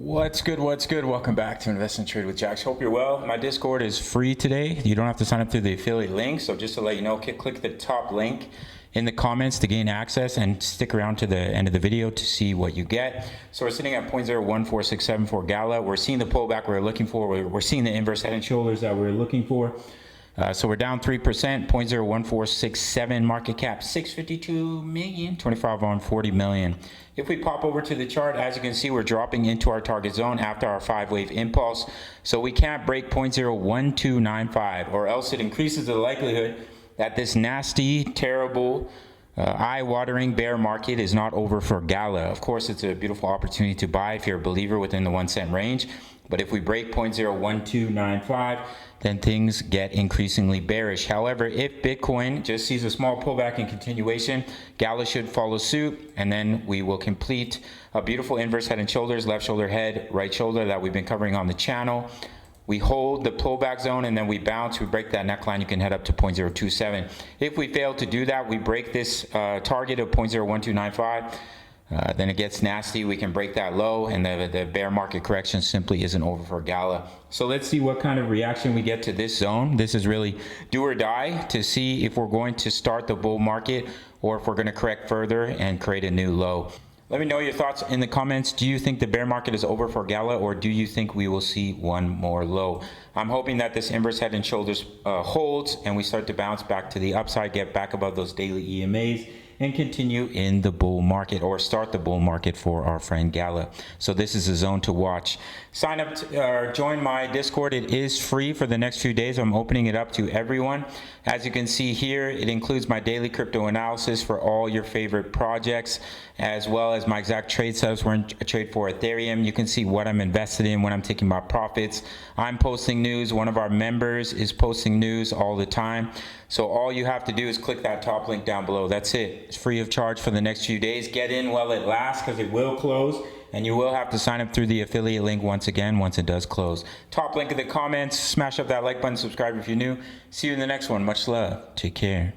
What's good? Welcome back to Invest and Trade with Jax. Hope you're well. My Discord is free today. You don't have to sign up through the affiliate link. So just to let you know, click the top link in the comments to gain access and stick around to the end of the video to see what you get. So we're sitting at 0.014674 Gala. We're seeing the pullback we're looking for. We're seeing the inverse head and shoulders that we're looking for. So we're down 3%, 0.01467 market cap, 652 million, 25 on 40 million. If we pop over to the chart, as you can see, we're dropping into our target zone after our 5-wave impulse. So we can't break 0.01295, or else it increases the likelihood that this nasty, terrible, eye-watering bear market is not over for Gala. Of course, it's a beautiful opportunity to buy if you're a believer within the 1 cent range. But if we break 0.01295, then things get increasingly bearish. However, if Bitcoin just sees a small pullback in continuation, Gala should follow suit, and then we will complete a beautiful inverse head and shoulders, left shoulder, head, right shoulder that we've been covering on the channel. We hold the pullback zone and then we bounce, we break that neckline, you can head up to 0.027. If we fail to do that, we break this target of 0.01295. Then it gets nasty, we can break that low, and the bear market correction simply isn't over for Gala. So let's see what kind of reaction we get to this zone. This is really do or die to see if we're going to start the bull market or if we're going to correct further and create a new low. Let me know your thoughts in the comments. Do you think the bear market is over for Gala, or do you think we will see one more low? I'm hoping that this inverse head and shoulders holds and we start to bounce back to the upside, get back above those daily EMAs, and continue in the bull market, or start the bull market for our friend Gala. So this is a zone to watch. Sign up to, join my Discord. It is free for the next few days. I'm opening it up to everyone. As you can see here, it includes my daily crypto analysis for all your favorite projects, as well as my exact trade setups. We're in a trade for Ethereum. You can see what I'm invested in, when I'm taking my profits. I'm posting news. One of our members is posting news all the time. So all you have to do is click that top link down below. That's it. It's free of charge for the next few days. Get in while it lasts, because it will close, and you will have to sign up through the affiliate link once again once it does close. Top link in the comments. Smash up that like button, subscribe if you're new. See you in the next one. Much love. Take care.